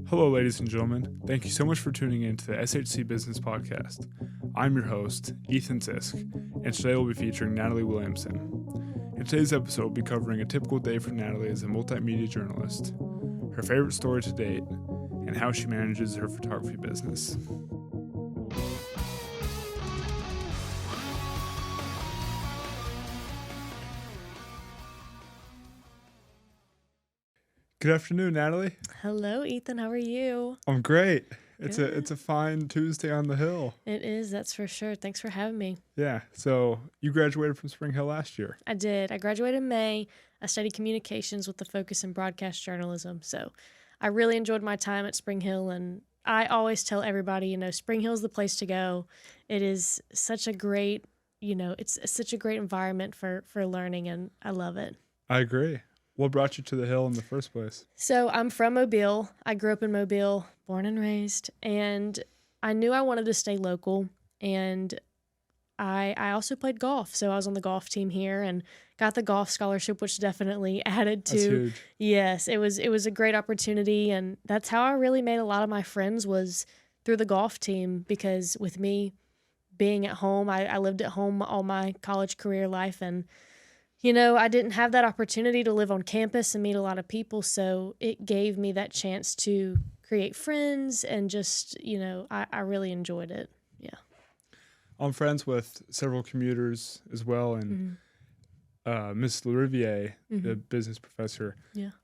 Hello, ladies and gentlemen. Thank you so much for tuning in to the SHC Business Podcast. I'm your host, Ethan Sisk, and today we'll be featuring Natalie Williamson. In today's episode, we'll be covering a typical day for Natalie as a multimedia journalist, her favorite story to date, and how she manages her photography business. Good afternoon, Natalie. Hello, Ethan. How are you? I'm great. It's a fine Tuesday on the Hill. It is, that's for sure. Thanks for having me. Yeah. So you graduated from Spring Hill last year. I did. I graduated in May. I studied communications with a focus in broadcast journalism. So I really enjoyed my time at Spring Hill, and I always tell everybody, Spring Hill is the place to go. It is such a great, it's such a great environment for learning, and I love it. I agree. What brought you to the Hill in the first place? So I'm from Mobile. I grew up in Mobile, born and raised, and I knew I wanted to stay local. And I also played golf. So I was on the golf team here and got the golf scholarship, which definitely added to. That's huge. Yes, it was a great opportunity, and that's how I really made a lot of my friends was through the golf team, because with me being at home, I lived at home all my college career life, and I didn't have that opportunity to live on campus and meet a lot of people, so it gave me that chance to create friends and just, I really enjoyed it. Yeah. I'm friends with several commuters as well, and Miss Lariviere, the business professor,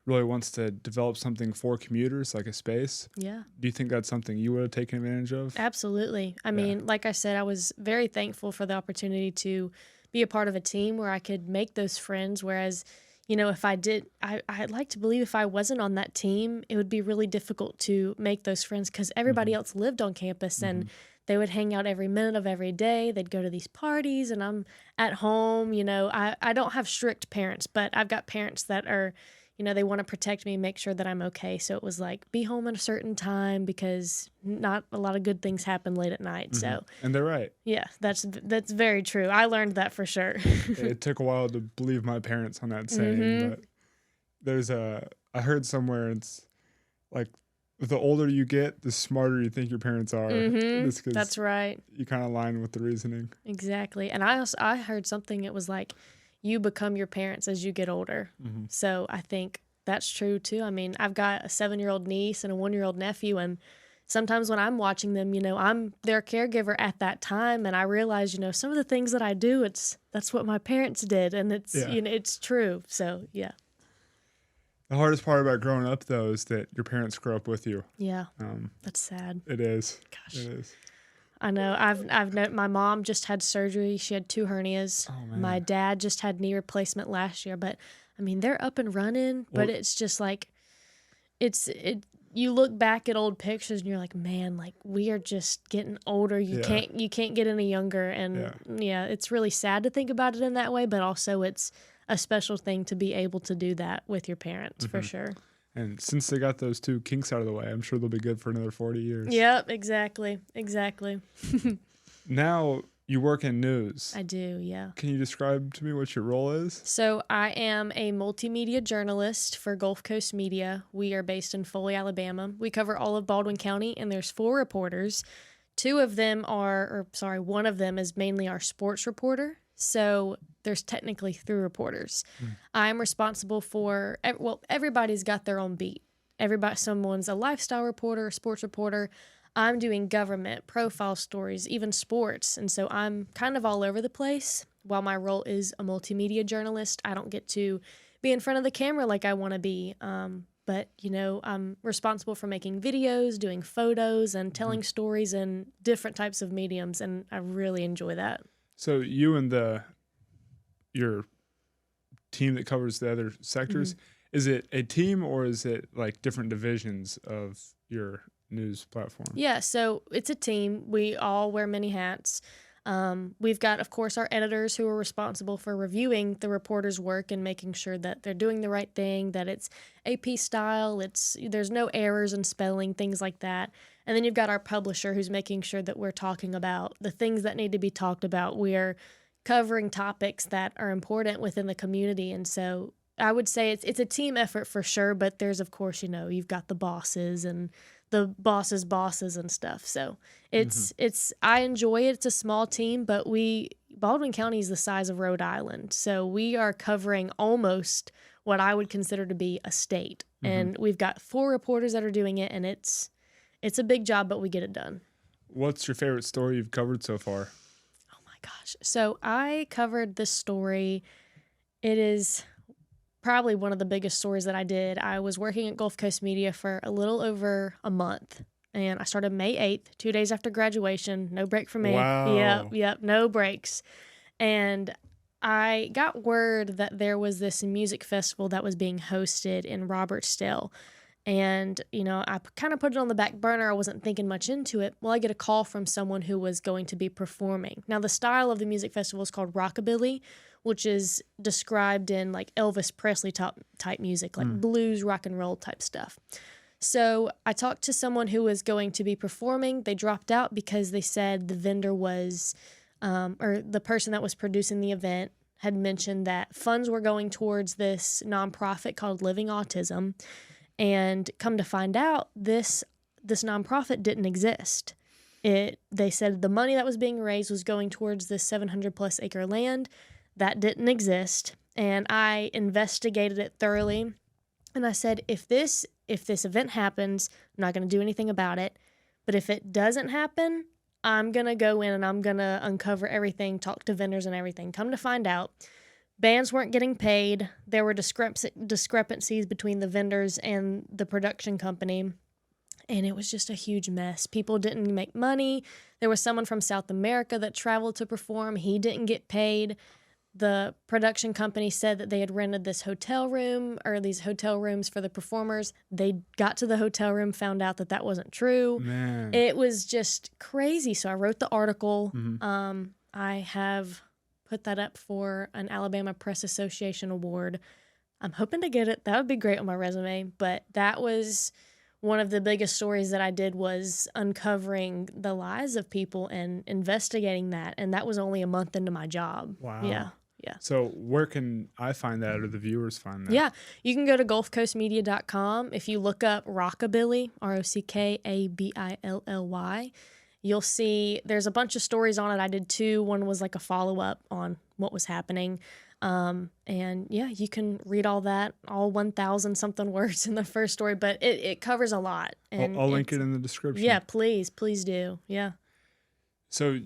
really wants to develop something for commuters, like a space. Yeah. Do you think that's something you would have taken advantage of? Absolutely. I mean, like I said, I was very thankful for the opportunity to be a part of a team where I could make those friends. Whereas, if I did, I'd like to believe if I wasn't on that team, it would be really difficult to make those friends, because everybody else lived on campus and they would hang out every minute of every day. They'd go to these parties, and I'm at home. I don't have strict parents, but I've got parents that are, they want to protect me and make sure that I'm okay. So it was like, be home at a certain time, because not a lot of good things happen late at night. So, and they're right. yeah, that's very true. I learned that for sure. It took a while to believe my parents on that saying, but I heard somewhere it's like, the older you get, the smarter you think your parents are. That's right. You kind of align with the reasoning. Exactly. And I heard something, it was like, you become your parents as you get older. So I think that's true too. I mean, I've got a 7-year-old niece and a 1-year-old nephew, and sometimes when I'm watching them, I'm their caregiver at that time, and I realize, some of the things that I do, that's what my parents did, and it's it's true. So yeah. The hardest part about growing up, though, is that your parents grow up with you. Yeah, that's sad. It is. Gosh. It is. I know. I've known my mom just had surgery. She had 2 hernias. Oh, man. My dad just had knee replacement last year. But I mean, they're up and running. But it's just like, you look back at old pictures and you're like, man, like we are just getting older. You can't get any younger. And it's really sad to think about it in that way. But also, it's a special thing to be able to do that with your parents, for sure. And since they got those 2 kinks out of the way, I'm sure they'll be good for another 40 years. Yep, exactly. Now you work in news. I do, yeah. Can you describe to me what your role is? So I am a multimedia journalist for Gulf Coast Media. We are based in Foley, Alabama. We cover all of Baldwin County, and there's 4 reporters. 1 of them is mainly our sports reporter. So there's technically 3 reporters. I'm responsible for, everybody's got their own beat. Someone's a lifestyle reporter, a sports reporter. I'm doing government, profile stories, even sports. And so I'm kind of all over the place. While my role is a multimedia journalist, I don't get to be in front of the camera like I want to be. But, I'm responsible for making videos, doing photos, and telling stories in different types of mediums. And I really enjoy that. So you and your team that covers the other sectors, is it a team or is it like different divisions of your news platform? Yeah, so it's a team. We all wear many hats. We've got, of course, our editors who are responsible for reviewing the reporter's work and making sure that they're doing the right thing, that it's AP style, there's no errors in spelling, things like that. And then you've got our publisher who's making sure that we're talking about the things that need to be talked about. We're covering topics that are important within the community. And so I would say it's a team effort for sure, but there's, of course, you've got the bosses and the bosses' bosses and stuff. So I enjoy it. It's a small team, but Baldwin County is the size of Rhode Island. So we are covering almost what I would consider to be a state. And we've got 4 reporters that are doing it, and it's a big job, but we get it done. What's your favorite story you've covered so far? Oh my gosh. So I covered this story. It is probably one of the biggest stories that I did. I was working at Gulf Coast Media for a little over a month, and I started May 8th, 2 days after graduation. No break for me. Wow. Yep, no breaks. And I got word that there was this music festival that was being hosted in Robertsdale. And, I kind of put it on the back burner. I wasn't thinking much into it. Well, I get a call from someone who was going to be performing. Now, the style of the music festival is called rockabilly, which is described in like Elvis Presley type music, like blues, rock and roll type stuff. So I talked to someone who was going to be performing. They dropped out because they said the vendor was, or the person that was producing the event had mentioned that funds were going towards this nonprofit called Living Autism. And come to find out, this nonprofit didn't exist. They said the money that was being raised was going towards this 700+ acre land. That didn't exist. And I investigated it thoroughly. And I said, if this event happens, I'm not going to do anything about it. But if it doesn't happen, I'm going to go in and I'm going to uncover everything, talk to vendors and everything. Come to find out, bands weren't getting paid. There were discrepancies between the vendors and the production company. And it was just a huge mess. People didn't make money. There was someone from South America that traveled to perform. He didn't get paid. The production company said that they had rented this hotel room or these hotel rooms for the performers. They got to the hotel room, found out that wasn't true. Man. It was just crazy. So I wrote the article. I have put that up for an Alabama Press Association award. I'm hoping to get it. That would be great on my resume. But that was one of the biggest stories that I did, was uncovering the lies of people and investigating that. And that was only a month into my job. Wow. Yeah. So where can I find that, or the viewers find that? Yeah. You can go to gulfcoastmedia.com. If you look up Rockabilly, ROCKABILLY, you'll see there's a bunch of stories on it. I did 2. One was like a follow-up on what was happening. And yeah, you can read all that, all 1,000 something words in the first story, but it covers a lot. And I'll link it in the description. Yeah, please do. Yeah. So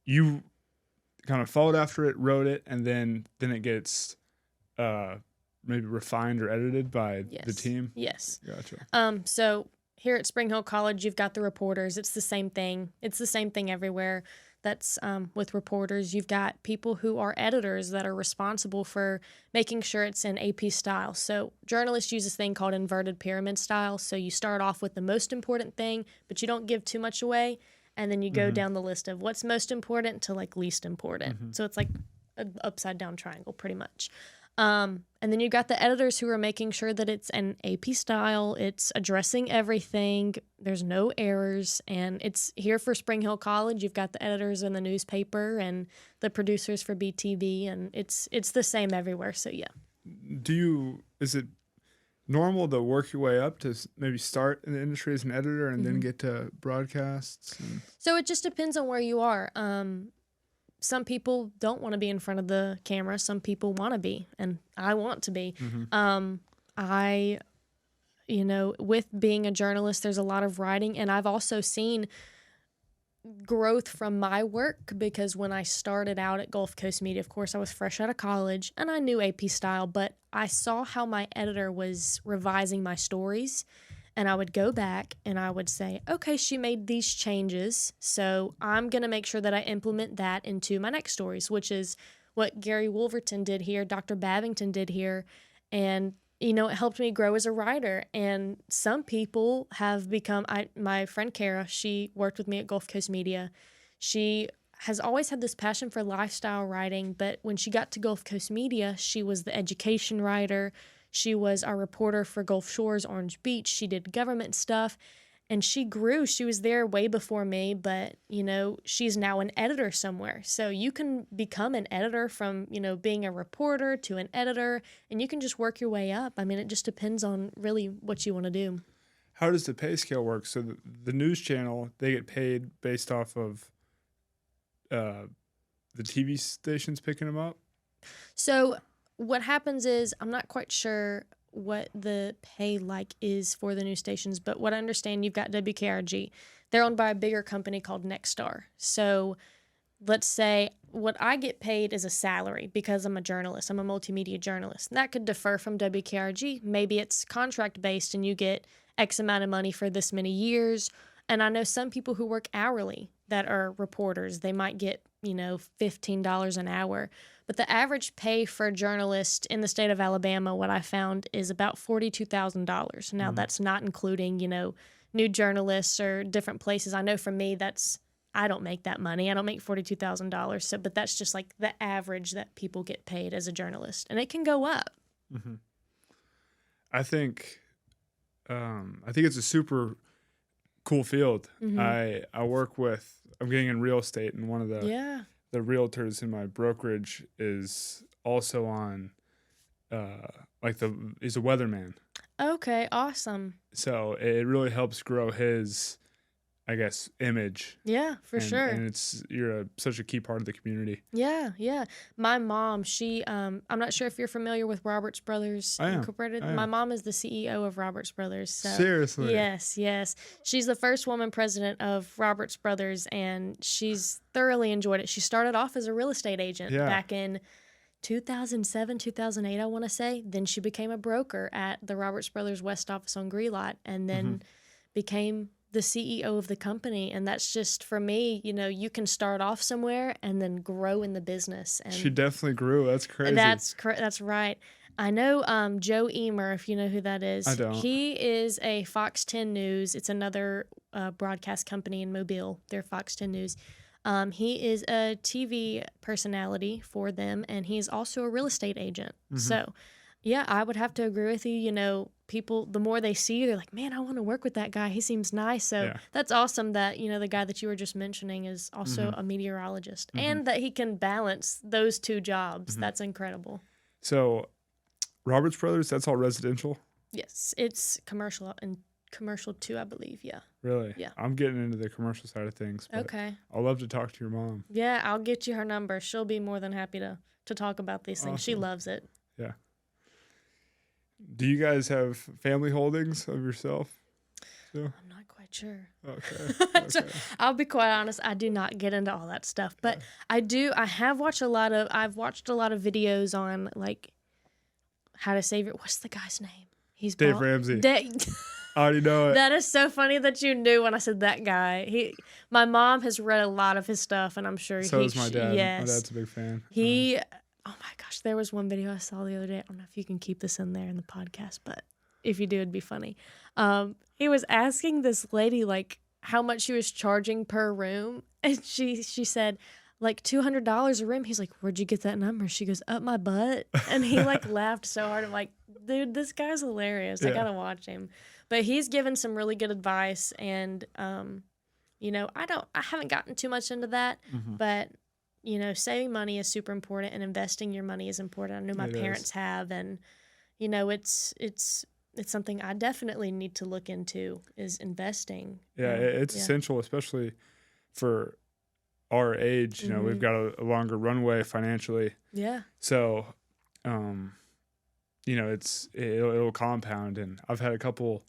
you kind of followed after it, wrote it, and then it gets maybe refined or edited by the team? Yes. Gotcha. So here at Spring Hill College, you've got the reporters. It's the same thing. It's the same thing everywhere. That's with reporters. You've got people who are editors that are responsible for making sure it's in AP style. So journalists use this thing called inverted pyramid style. So you start off with the most important thing, but you don't give too much away. And then you go down the list of what's most important to like least important. So it's like an upside down triangle pretty much. And then you got the editors who are making sure that it's an AP style, it's addressing everything, there's no errors, and it's here for Spring Hill College. You've got the editors in the newspaper and the producers for BTV, and it's the same everywhere. So yeah. Is it normal to work your way up to maybe start in the industry as an editor and then get to broadcasts? So it just depends on where you are. Some people don't want to be in front of the camera. Some people want to be, and I want to be. With being a journalist, there's a lot of writing, and I've also seen growth from my work, because when I started out at Gulf Coast Media, of course, I was fresh out of college, and I knew AP style, but I saw how my editor was revising my stories. And I would go back and I would say, okay, she made these changes, so I'm going to make sure that I implement that into my next stories, which is what Gary Wolverton did here, Dr. Babington did here. And, it helped me grow as a writer. And some people have become, my friend Kara, she worked with me at Gulf Coast Media. She has always had this passion for lifestyle writing, but when she got to Gulf Coast Media, she was the education writer. She was our reporter for Gulf Shores, Orange Beach. She did government stuff. And she grew. She was there way before me, but, she's now an editor somewhere. So you can become an editor from, being a reporter to an editor, and you can just work your way up. I mean, it just depends on really what you want to do. How does the pay scale work? So the news channel, they get paid based off of the TV stations picking them up? So what happens is, I'm not quite sure what the pay is for the news stations, but what I understand, you've got WKRG. They're owned by a bigger company called Nexstar. So let's say what I get paid is a salary because I'm a journalist. I'm a multimedia journalist. And that could differ from WKRG. Maybe it's contract based and you get X amount of money for this many years. And I know some people who work hourly that are reporters. They might get, $15 an hour. But the average pay for a journalist in the state of Alabama, what I found, is about $42,000. Now, that's not including, new journalists or different places. I know for me, I don't make that money. I don't make $42,000. So, but that's just like the average that people get paid as a journalist. And it can go up. Mm-hmm. I think it's a super cool field. Mm-hmm. I'm getting in real estate, and one of the realtors in my brokerage is also on he's a weatherman. Okay, awesome. So it really helps grow his, I guess, image. Yeah, for sure. And you're such a key part of the community. Yeah. My mom, she, I'm not sure if you're familiar with Roberts Brothers Incorporated. I am. My mom is the CEO of Roberts Brothers. So, seriously? Yes. She's the first woman president of Roberts Brothers, and she's thoroughly enjoyed it. She started off as a real estate agent back in 2007, 2008, I want to say. Then she became a broker at the Roberts Brothers West office on Greelot, and then became the CEO of the company. And that's just, for me, you can start off somewhere and then grow in the business. And she definitely grew. That's crazy. That's right. I know Joe Emer, if you know who that is. I don't. He is a Fox 10 News. It's another broadcast company in Mobile. They're Fox 10 News. He is a TV personality for them, and he's also a real estate agent. So, yeah, I would have to agree with you. People, the more they see you, they're like, man, I want to work with that guy. He seems nice. So that's awesome that, the guy that you were just mentioning is also a meteorologist, and that he can balance those two jobs. That's incredible. So Roberts Brothers, that's all residential? Yes, it's commercial and commercial too, I believe. Yeah. Really? Yeah. I'm getting into the commercial side of things. But okay. I'll love to talk to your mom. Yeah, I'll get you her number. She'll be more than happy to talk about these things. Awesome. She loves it. Yeah. Do you guys have family holdings of yourself? So? I'm not quite sure. Okay. I'll be quite honest. I do not get into all that stuff, but I do. I've watched a lot of videos on how to save what's the guy's name? He's Dave Ramsey. I already know it. That is so funny that you knew when I said that guy. My mom has read a lot of his stuff, and I'm sure so is my dad. Yes. My dad's a big fan. Oh my gosh, there was one video I saw the other day. I don't know if you can keep this in there in the podcast, but if you do, it'd be funny. He was asking this lady how much she was charging per room, and she said $200 a room. He's like, where'd you get that number? She goes, up my butt. And he laughed so hard. I'm like, dude, this guy's hilarious. I gotta watch him. But he's given some really good advice, and I haven't gotten too much into that, but saving money is super important, and investing your money is important. I know my parents have, and it's something I definitely need to look into, is investing. Yeah, it's essential, especially for our age. We've got a longer runway financially. Yeah. So, it'll compound, and I've had a couple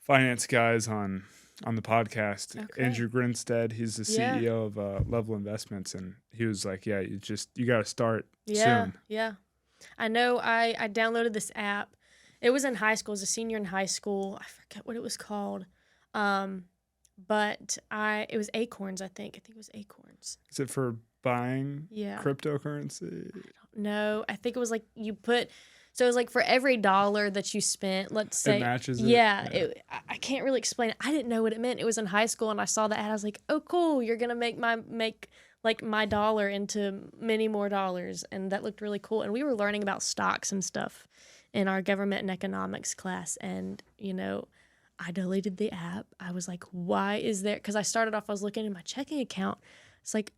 finance guys on the podcast. Okay. Andrew Grinstead, he's the CEO of Level Investments, and he was like, "Yeah, you got to start soon." Yeah, I know. I downloaded this app. It was in high school. As a senior in high school, I forget what it was called, but it was Acorns. I think it was Acorns. Is it for buying cryptocurrency? I don't know. I think it was you put. So it was for every $1 that you spent, let's say. It matches it? Yeah. I can't really explain it. I didn't know what it meant. It was in high school, and I saw the ad. I was like, oh, cool. You're going to make my $1 into many more dollars. And that looked really cool. And we were learning about stocks and stuff in our government and economics class. And, I deleted the app. I was like, why is there? Because I started off, I was looking at my checking account. It's like,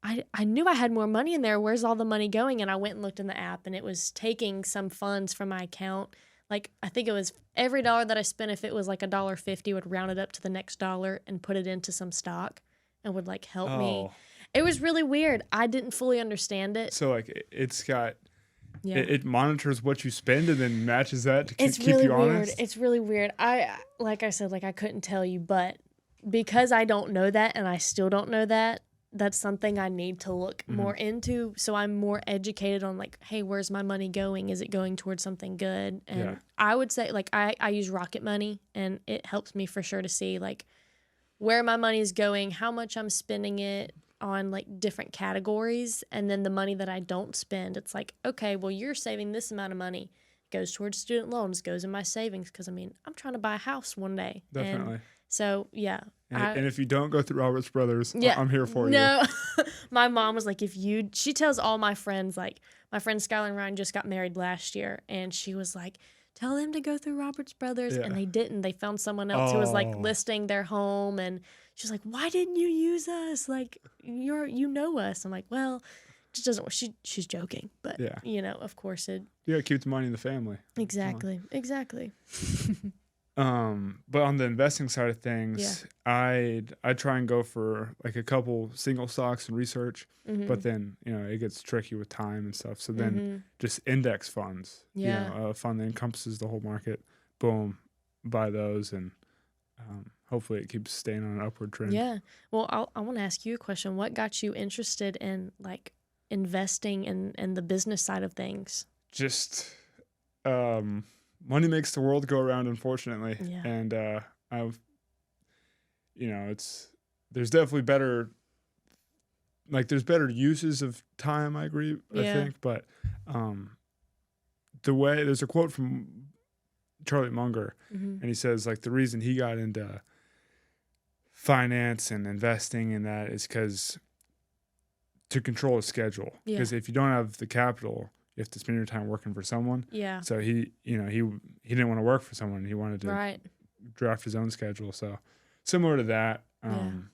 I knew I had more money in there. Where's all the money going? And I went and looked in the app, and it was taking some funds from my account. Like, I think it was every dollar that I spent, if it was like $1.50, would round it up to the next dollar and put it into some stock and would like help me. It was really weird. I didn't fully understand it. So like it's got, Yeah. it monitors what you spend and then matches that to keep really you weird. honest? It's really weird. Like I said, like I couldn't tell you, but because I don't know that and I still don't know that, that's something I need to look more into, so I'm more educated on like, hey, where's my money going? Is it going towards something good? And I would say like I use Rocket Money, and it helps me for sure to see like where my money is going, how much I'm spending it on like different categories, and then the money that I don't spend, it's like, okay, well, you're saving this amount of money. It goes towards student loans, goes in my savings, because I mean, I'm trying to buy a house one day. Definitely. And so, yeah. And if you don't go through Roberts Brothers, I'm here for you. No, my mom was like, she tells all my friends, like my friend Skylar and Ryan just got married last year, and she was like, tell them to go through Roberts Brothers. And they didn't. They found someone else who was like listing their home, and she's like, why didn't you use us? Like, you know us. I'm like, well, it just doesn't, she's joking, but you know, of course it. You gotta keep the money in the family. Exactly. But on the investing side of things, I try and go for like a couple single stocks and research, but then, you know, it gets tricky with time and stuff. So then just index funds, you know, a fund that encompasses the whole market, boom, buy those, and hopefully it keeps staying on an upward trend. Yeah. Well, I want to ask you a question. What got you interested in like investing in the business side of things? Just, money makes the world go around, unfortunately. Yeah. And there's definitely better, like there's better uses of time, I agree, I think. But there's a quote from Charlie Munger, and he says like the reason he got into finance and investing in that is because to control a schedule. Because if you don't have the capital, you have to spend your time working for someone. Yeah. So he didn't want to work for someone. He wanted to draft his own schedule. So similar to that. And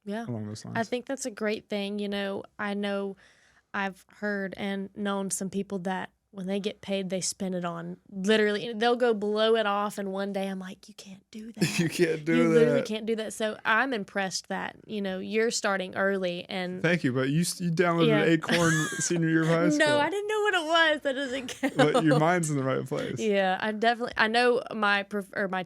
along those lines. I think that's a great thing. You know, I know I've heard and known some people that when they get paid, they spend it on literally, they'll go blow it off. And one day I'm like, you can't do that. You can't do that. You literally can't do that. So I'm impressed that, you know, you're starting early. And thank you. But you downloaded Acorn senior year of high school. No, I didn't know what it was. That doesn't count. But your mind's in the right place. Yeah, I know my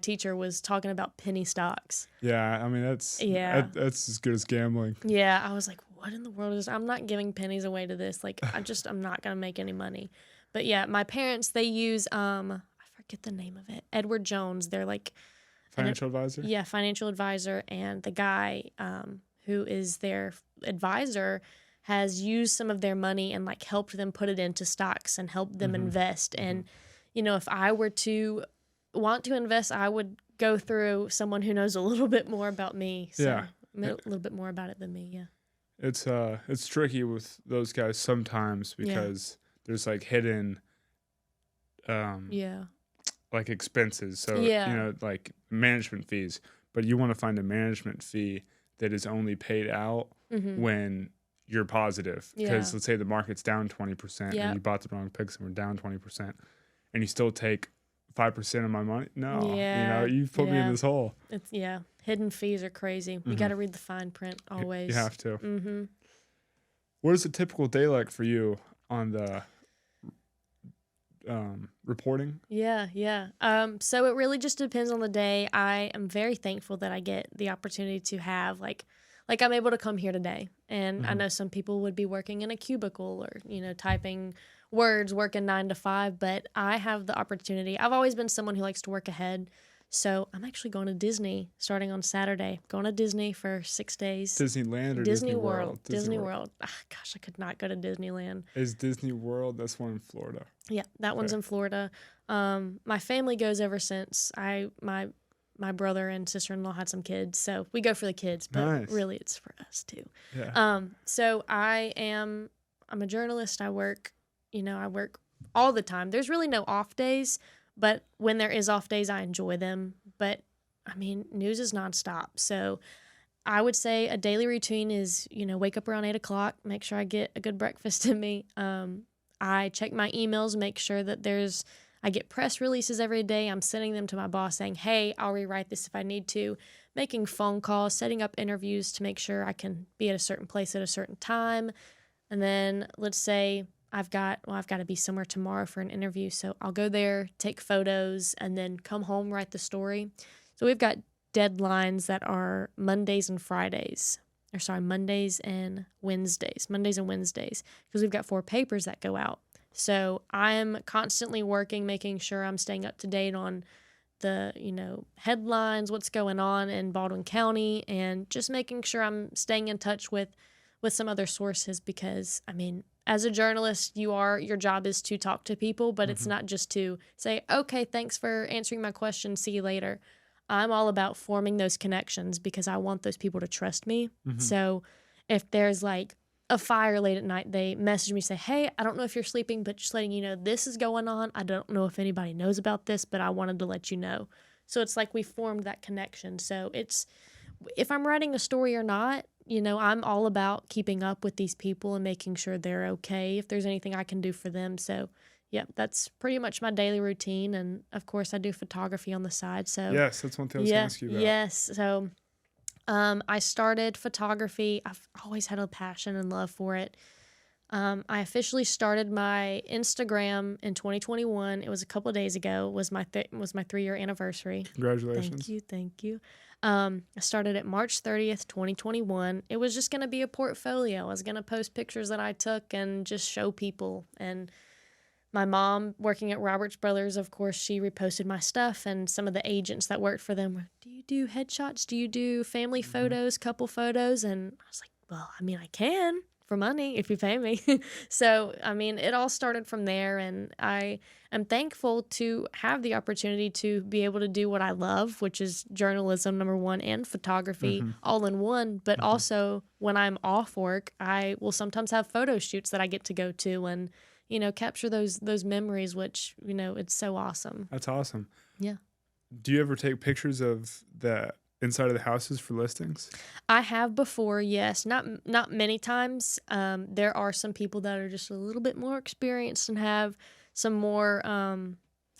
teacher was talking about penny stocks. Yeah, I mean, that's as good as gambling. Yeah, I was like, what in the world is, I'm not giving pennies away to this. Like, I'm not going to make any money. But yeah, my parents, they use, I forget the name of it, Edward Jones. They're like... Financial advisor? Yeah, financial advisor. And the guy who is their advisor has used some of their money and like helped them put it into stocks and helped them invest. And, you know, if I were to want to invest, I would go through someone who knows a little bit more about me. So a little bit more about it than me, It's tricky with those guys sometimes because... there's like hidden like expenses. So, you know, like management fees. But you want to find a management fee that is only paid out when you're positive. Because let's say the market's down 20% and you bought the wrong picks and we're down 20% and you still take 5% of my money. No, you know, you've put me in this hole. It's hidden fees are crazy. You got to read the fine print always. You have to. What is a typical day like for you on the reporting? So it really just depends on the day. I am very thankful that I get the opportunity to have like I'm able to come here today. And I know some people would be working in a cubicle or, you know, typing words, working 9 to 5, but I have the opportunity. I've always been someone who likes to work ahead. So I'm actually going to Disney starting on Saturday. Going to Disney for 6 days. Disneyland or Disney World? Disney World. Gosh, I could not go to Disneyland. Is Disney World? That's one in Florida. Yeah, that one's in Florida. My family goes ever since my brother and sister-in-law had some kids, so we go for the kids, but really it's for us too. Yeah. So I'm a journalist. I work all the time. There's really no off days. But when there is off days, I enjoy them. But I mean, news is nonstop. So I would say a daily routine is, wake up around 8 o'clock, make sure I get a good breakfast in me. I check my emails, make sure that I get press releases every day. I'm sending them to my boss saying, hey, I'll rewrite this if I need to, making phone calls, setting up interviews to make sure I can be at a certain place at a certain time. And then let's say I've got to be somewhere tomorrow for an interview. So I'll go there, take photos, and then come home, write the story. So we've got deadlines that are Mondays and Wednesdays, because we've got 4 papers that go out. So I'm constantly working, making sure I'm staying up to date on the, headlines, what's going on in Baldwin County, and just making sure I'm staying in touch with some other sources, because, I mean, as a journalist, your job is to talk to people, but it's not just to say, okay, thanks for answering my question, see you later. I'm all about forming those connections because I want those people to trust me. So if there's like a fire late at night, they message me, say, hey, I don't know if you're sleeping, but just letting you know this is going on. I don't know if anybody knows about this, but I wanted to let you know. So it's like we formed that connection. So if I'm writing a story or not, I'm all about keeping up with these people and making sure they're okay, if there's anything I can do for them. So yeah, that's pretty much my daily routine. And of course I do photography on the side. So yes, that's one thing I was going to ask you about. Yes. So I started photography. I've always had a passion and love for it. I officially started my Instagram in 2021. It was a couple of days ago. Was my 3-year anniversary. Congratulations. Thank you. I started it March 30th, 2021. It was just going to be a portfolio. I was going to post pictures that I took and just show people. And my mom, working at Roberts Brothers, of course, she reposted my stuff, and some of the agents that worked for them were, do you do headshots? Do you do family photos, couple photos? And I was like, well, I mean, I can for money if you pay me. So, I mean, it all started from there, and I am thankful to have the opportunity to be able to do what I love, which is journalism, number one, and photography all in one. But also, when I'm off work, I will sometimes have photo shoots that I get to go to and capture those memories, which, it's so awesome. That's awesome. Yeah. Do you ever take pictures of the inside of the houses for listings? I have before, yes. Not many times. There are some people that are just a little bit more experienced and have some more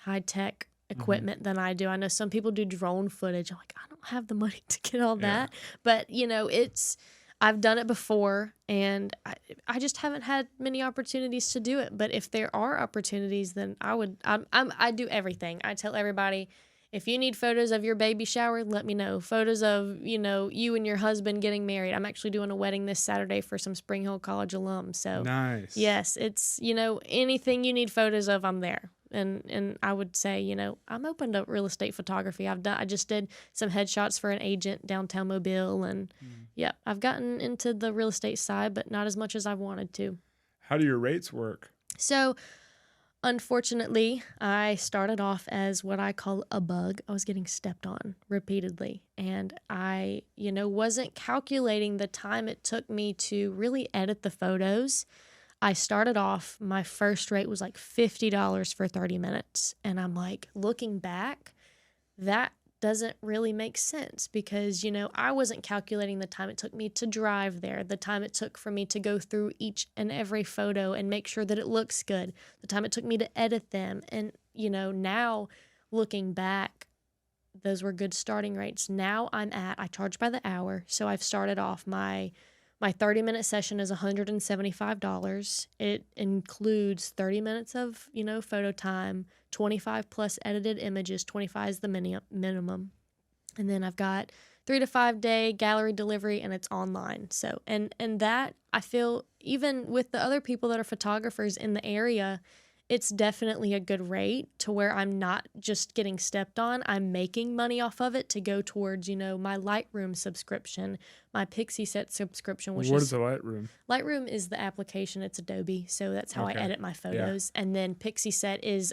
high-tech equipment than I do. I know some people do drone footage. I'm like, I don't have the money to get all that. But, I've done it before, and I just haven't had many opportunities to do it. But if there are opportunities, then I do everything. I tell everybody, if you need photos of your baby shower, let me know. Photos of, you and your husband getting married. I'm actually doing a wedding this Saturday for some Spring Hill College alums. So nice. Yes, it's, anything you need photos of, I'm there. And I would say, I'm open to real estate photography. I just did some headshots for an agent downtown Mobile, and I've gotten into the real estate side, but not as much as I've wanted to. How do your rates work? So, unfortunately, I started off as what I call a bug. I was getting stepped on repeatedly, and I, wasn't calculating the time it took me to really edit the photos. I started off, my first rate was like $50 for 30 minutes. And I'm like, looking back, that doesn't really make sense because, I wasn't calculating the time it took me to drive there, the time it took for me to go through each and every photo and make sure that it looks good, the time it took me to edit them. And, now looking back, those were good starting rates. Now I charge by the hour. So I've started off my 30-minute session is $175. It includes 30 minutes of, photo time, 25 plus edited images. 25 is the minimum. And then I've got 3 to 5 day gallery delivery, and it's online. So, and that I feel, even with the other people that are photographers in the area, it's definitely a good rate to where I'm not just getting stepped on. I'm making money off of it to go towards, my Lightroom subscription, my Pixieset subscription. What is a Lightroom? Lightroom is the application. It's Adobe, so that's how I edit my photos. Yeah. And then Pixieset is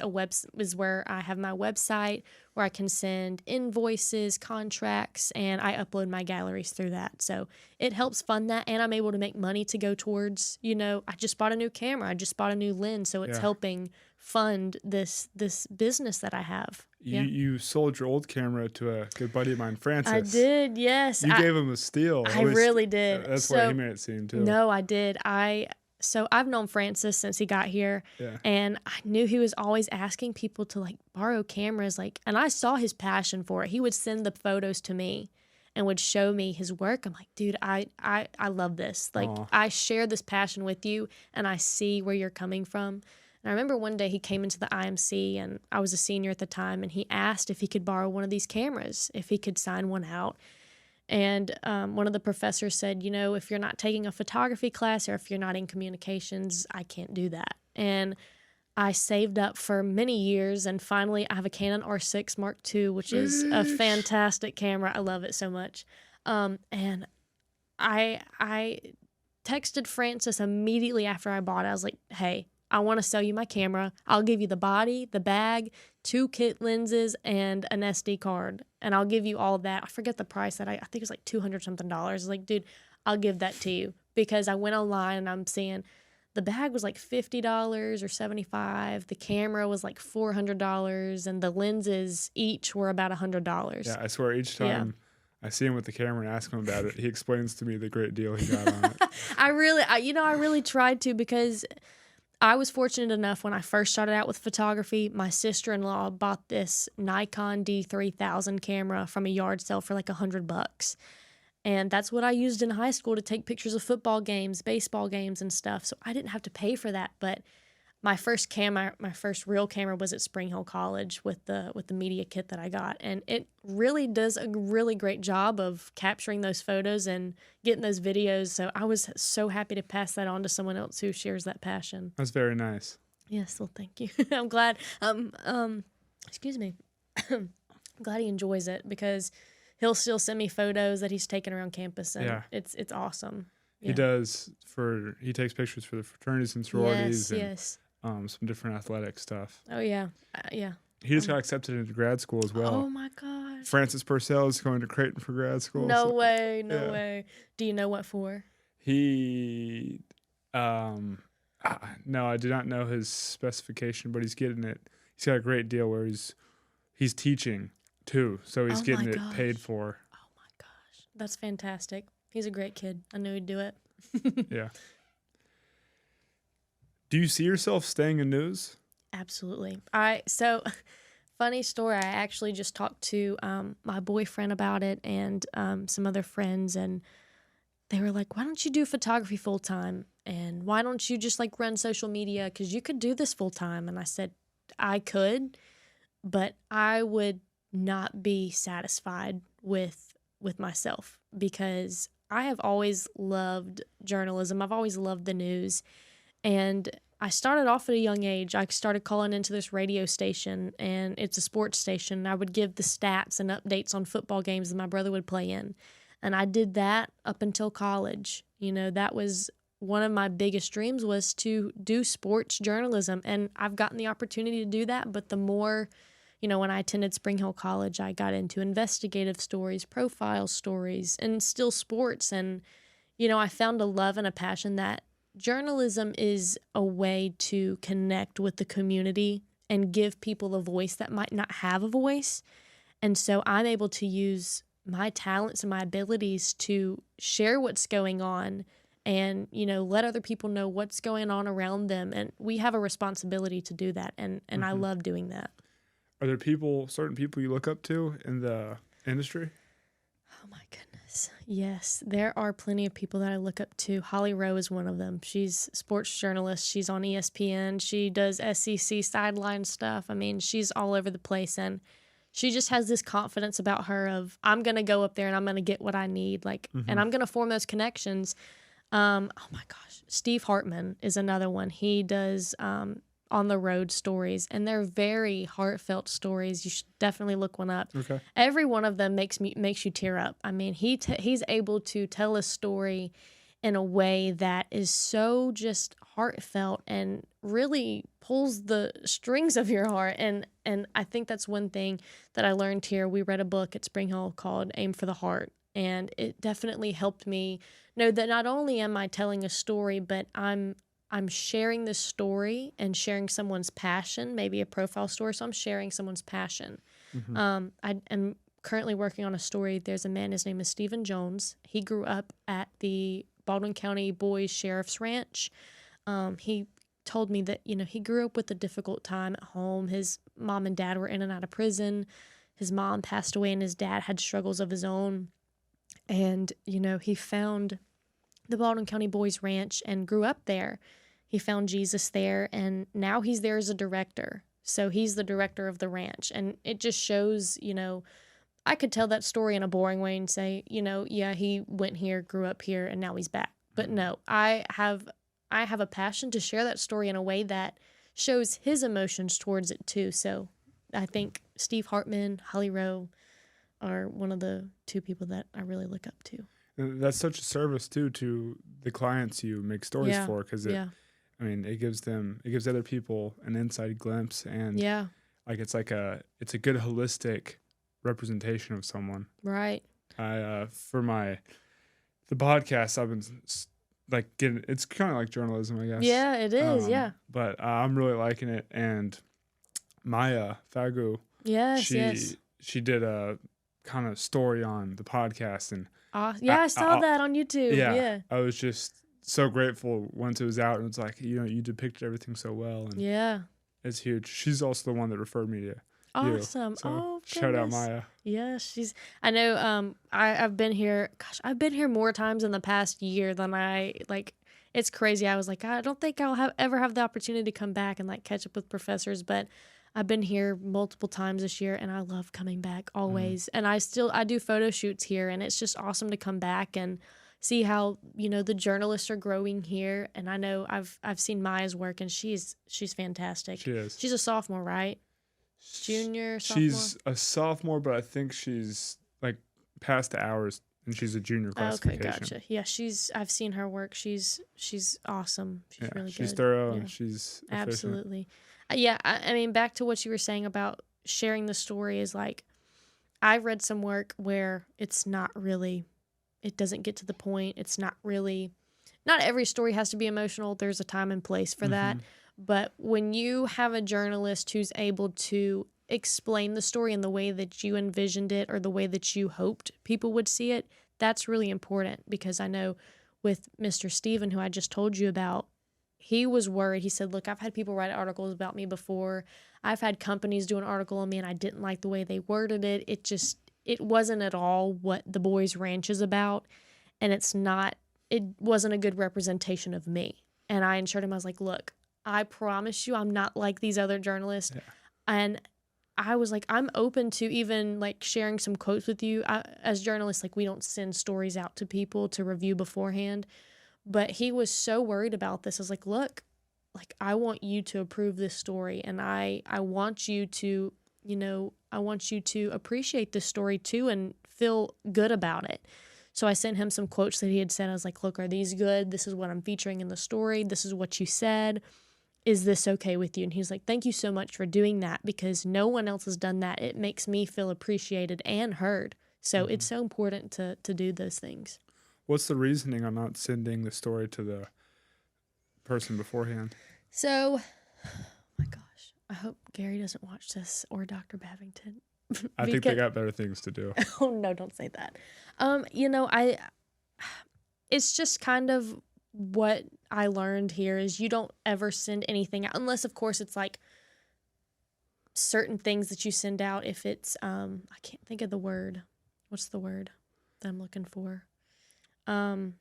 is where I have my website where I can send invoices, contracts, and I upload my galleries through that. So it helps fund that, and I'm able to make money to go towards, I just bought a new camera. I just bought a new lens, so it's helping fund this business that I have. You sold your old camera to a good buddy of mine, Francis. I did, yes. You gave him a steal. I really did. That's why he made it seem too. No, I did. So I've known Francis since he got here, and I knew he was always asking people to like borrow cameras, and I saw his passion for it. He would send the photos to me and would show me his work. I'm like, dude, I love this. Like, I share this passion with you, and I see where you're coming from. And I remember one day he came into the IMC, and I was a senior at the time, and he asked if he could borrow one of these cameras, if he could sign one out. And one of the professors said, if you're not taking a photography class or if you're not in communications, I can't do that. And I saved up for many years, and finally I have a Canon R6 Mark II, which is a fantastic camera. I love it so much. And I texted Francis immediately after I bought it. I was like, hey, I want to sell you my camera. I'll give you the body, the bag, 2 kit lenses, and an SD card. And I'll give you all of that. I forget the price that I think it was like $200 something. I was like, dude, I'll give that to you. Because I went online and I'm seeing the bag was like $50 or $75. The camera was like $400, and the lenses each were about $100. Yeah, I swear each time I see him with the camera and ask him about it, he explains to me the great deal he got on it. I really tried to, because I was fortunate enough when I first started out with photography, my sister-in-law bought this Nikon D3000 camera from a yard sale for like $100. And that's what I used in high school to take pictures of football games, baseball games and stuff. So I didn't have to pay for that. But my first real camera was at Spring Hill College with the media kit that I got. And it really does a really great job of capturing those photos and getting those videos. So I was so happy to pass that on to someone else who shares that passion. That's very nice. Yes, well, thank you. I'm glad. Excuse me. I'm glad he enjoys it, because he'll still send me photos that he's taken around campus, and it's awesome. Yeah. He takes pictures for the fraternities and sororities. Yes. Some different athletic stuff. Oh, yeah. Yeah. He just got accepted into grad school as well. Oh, my gosh. Francis Purcell is going to Creighton for grad school. No way. Do you know what for? He, no, I do not know his specification, but he's getting it. He's got a great deal where he's teaching too, so he's getting it paid for. Oh, my gosh. That's fantastic. He's a great kid. I knew he'd do it. Yeah. Do you see yourself staying in news? Absolutely. So funny story. I actually just talked to my boyfriend about it, and some other friends, and they were like, why don't you do photography full time? And why don't you just like run social media? Because you could do this full time. And I said, I could, but I would not be satisfied with myself, because I have always loved journalism. I've always loved the news. And I started off at a young age. I started calling into this radio station, and it's a sports station. I would give the stats and updates on football games that my brother would play in. And I did that up until college. That was one of my biggest dreams, was to do sports journalism. And I've gotten the opportunity to do that. But the more, when I attended Spring Hill College, I got into investigative stories, profile stories, and still sports. And, I found a love and a passion that journalism is a way to connect with the community and give people a voice that might not have a voice. And so I'm able to use my talents and my abilities to share what's going on and, let other people know what's going on around them. And we have a responsibility to do that. And I love doing that. Are there certain people you look up to in the industry? Oh, my goodness. Yes, there are plenty of people that I look up to. Holly Rowe is one of them. She's a sports journalist. She's on ESPN. She does SEC sideline stuff. I mean, she's all over the place. And she just has this confidence about her of, I'm going to go up there and I'm going to get what I need. And I'm going to form those connections. Oh, my gosh. Steve Hartman is another one. He does on the road stories, and they're very heartfelt stories. You should definitely look one up. Okay. Every one of them makes you tear up. I mean, he's able to tell a story in a way that is so just heartfelt and really pulls the strings of your heart. And I think that's one thing that I learned here. We read a book at Spring Hill called Aim for the Heart, and it definitely helped me know that not only am I telling a story, but I'm I'm sharing this story and sharing someone's passion, maybe a profile story. So I'm sharing someone's passion. I am currently working on a story. There's a man, his name is Stephen Jones. He grew up at the Baldwin County Boys Sheriff's Ranch. He told me that, he grew up with a difficult time at home. His mom and dad were in and out of prison. His mom passed away and his dad had struggles of his own. And, he found the Baldwin County Boys Ranch and grew up there. He found Jesus there, and now he's there as a director. So he's the director of the ranch. And it just shows, I could tell that story in a boring way and say, yeah, he went here, grew up here, and now he's back. But no, I have a passion to share that story in a way that shows his emotions towards it too. So I think Steve Hartman, Holly Rowe are one of the two people that I really look up to. That's such a service too to the clients you make stories for, because it gives other people an inside glimpse, and it's a good holistic representation of someone. Right. For the podcast, I've been it's kind of like journalism, I guess. Yeah, it is. But I'm really liking it, and Maya Fagu, she did a kind of story on the podcast, and I saw that on YouTube. Yeah, I was just so grateful once it was out, and it's like, you depicted everything so well, and it's huge. She's also the one that referred me to awesome. You, so oh, shout out Maya. Yeah, I know. I've been here. Gosh, I've been here more times in the past year than I like. It's crazy. I was like, I don't think I'll ever have the opportunity to come back and catch up with professors, but I've been here multiple times this year, and I love coming back always. And I do photo shoots here, and it's just awesome to come back and see how, the journalists are growing here. And I know I've seen Maya's work, and she's fantastic. She is. She's a sophomore, right? Junior, sophomore? She's a sophomore, but I think she's past the hours, and she's a junior classification. Okay, gotcha. Yeah, I've seen her work. She's awesome. She's really good. She's thorough, and she's efficient. Absolutely. Yeah, I mean, back to what you were saying about sharing the story is I read some work where it doesn't get to the point. It's not every story has to be emotional. There's a time and place for that. But when you have a journalist who's able to explain the story in the way that you envisioned it or the way that you hoped people would see it, that's really important, because I know with Mr. Steven, who I just told you about, he was worried. He said, look, I've had people write articles about me before. I've had companies do an article on me, and I didn't like the way they worded it. It wasn't at all what the Boys Ranch is about, and it wasn't a good representation of me. And I assured him, I was like, look, I promise you I'm not like these other journalists. Yeah. And I was like, I'm open to even sharing some quotes with you. As journalists, we don't send stories out to people to review beforehand. But he was so worried about this. I was like, look, I want you to approve this story, and I want you to, appreciate this story too and feel good about it. So I sent him some quotes that he had said. I was like, look, are these good? This is what I'm featuring in the story. This is what you said. Is this okay with you? And he's like, thank you so much for doing that, because no one else has done that. It makes me feel appreciated and heard. So it's so important to do those things. What's the reasoning on not sending the story to the person beforehand? So, oh my gosh, I hope Gary doesn't watch this, or Dr. Babington. I think they got better things to do. Oh no, don't say that. It's just kind of what I learned here is you don't ever send anything out, unless of course it's certain things that you send out. If it's, I can't think of the word. What's the word that I'm looking for? I don't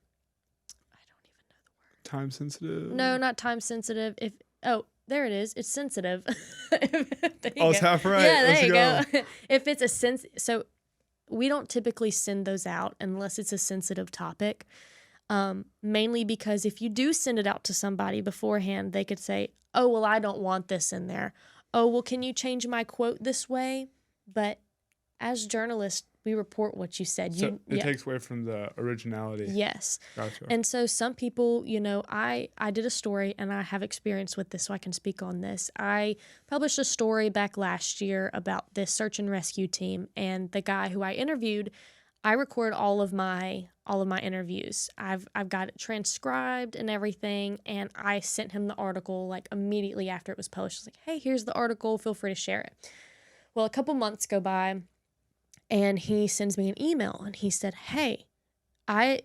even know the word. Time sensitive? No, not time sensitive. There it is. It's sensitive. It's half right. Yeah, there you go. If it's a so we don't typically send those out unless it's a sensitive topic. Mainly because if you do send it out to somebody beforehand, they could say, oh, well, I don't want this in there. Oh, well, can you change my quote this way? But as journalists, we report what you said. So it takes away from the originality. Yes. Gotcha. And so some people, I did a story, and I have experience with this, so I can speak on this. I published a story back last year about this search and rescue team, and the guy who I interviewed, I record all of my interviews. I've got it transcribed and everything, and I sent him the article like immediately after it was published. I was like, "Hey, here's the article. Feel free to share it." Well, a couple months go by, and he sends me an email, and he said, "Hey,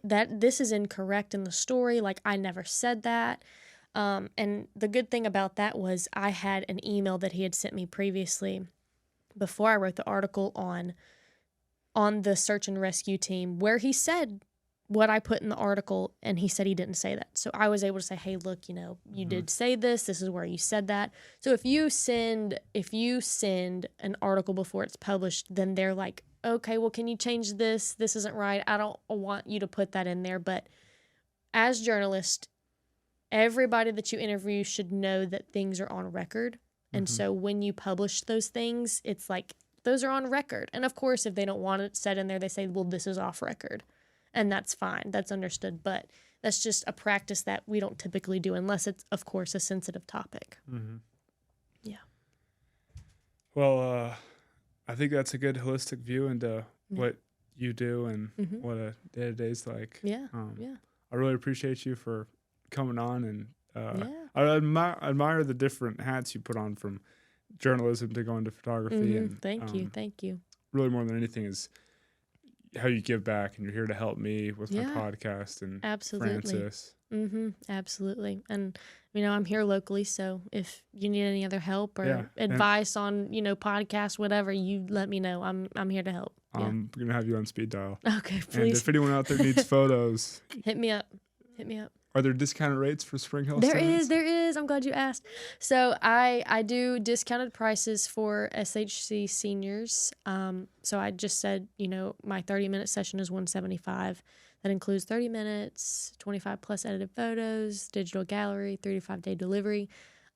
this is incorrect in the story. Like, I never said that." And the good thing about that was I had an email that he had sent me previously before I wrote the article on the search and rescue team, where he said what I put in the article, and he said he didn't say that. So I was able to say, "Hey, look, you did say this. This is where you said that." So if you send an article before it's published, then they're like, "Okay, well, can you change this? This isn't right. I don't want you to put that in there." But as journalists, everybody that you interview should know that things are on record. And so when you publish those things, it's like, those are on record. And of course, if they don't want it said in there, they say, "Well, this is off record." And that's fine. That's understood. But that's just a practice that we don't typically do unless it's, of course, a sensitive topic. Mm-hmm. Yeah. Well, I think that's a good holistic view into what you do and what a day-to-day is like. Yeah. I really appreciate you for coming on, and I admire the different hats you put on, from journalism to going to photography. And Thank you. Really, more than anything, is how you give back, and you're here to help me with my podcast and Francis. Absolutely. And I'm here locally, so if you need any other help or advice on podcasts, whatever, you let me know. I'm here to help. I'm gonna have you on speed dial. Okay, please. And if anyone out there needs photos, hit me up. Are there discounted rates for Spring Hill? There is. I'm glad you asked. So I do discounted prices for SHC seniors. So I just said, my 30-minute session is $175. That includes 30 minutes, 25 plus edited photos, digital gallery, 35-day delivery.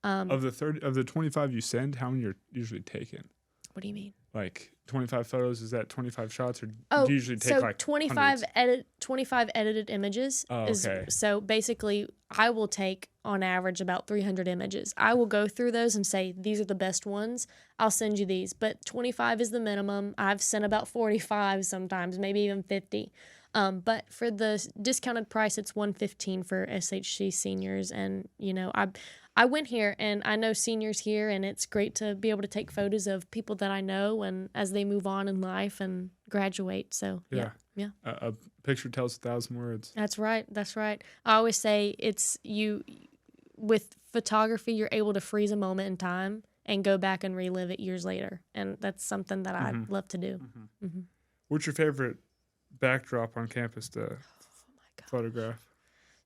Of the 25 you send, how many are usually taken? What do you mean? Like 25 photos, is that 25 shots, or do you usually take so like 25 edited images. Okay. So basically, I will take on average about 300 images. I will go through those and say, these are the best ones. I'll send you these, but 25 is the minimum. I've sent about 45 sometimes, maybe even 50. But for the discounted price, it's $115 for SHC seniors. And, I went here, and I know seniors here, and it's great to be able to take photos of people that I know and as they move on in life and graduate. So, yeah. A picture tells 1,000 words. That's right. I always say with photography, you're able to freeze a moment in time and go back and relive it years later. And that's something that I love to do. What's your favorite backdrop on campus to photograph?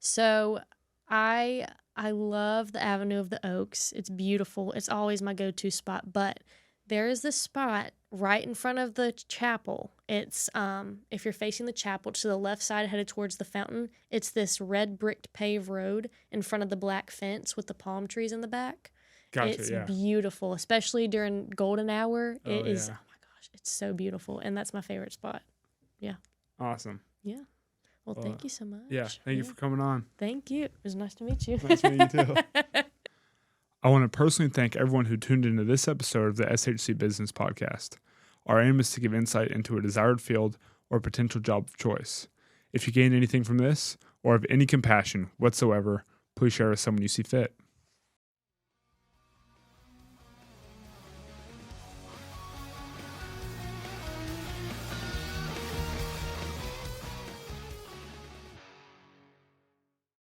So I love the Avenue of the Oaks. It's beautiful. It's always my go-to spot. But there is this spot right in front of the chapel. It's if you're facing the chapel to the left side headed towards the fountain, it's this red bricked paved road in front of the black fence with the palm trees in the back. Gotcha, it's beautiful, especially during golden hour. It is, oh my gosh, it's so beautiful. And that's my favorite spot. Yeah. Awesome. Yeah. Well, thank you so much. Yeah, thank you for coming on. Thank you. It was nice to meet you. Nice to meet you too. I want to personally thank everyone who tuned into this episode of the SHC Business Podcast. Our aim is to give insight into a desired field or potential job of choice. If you gained anything from this, or have any compassion whatsoever, please share with someone you see fit.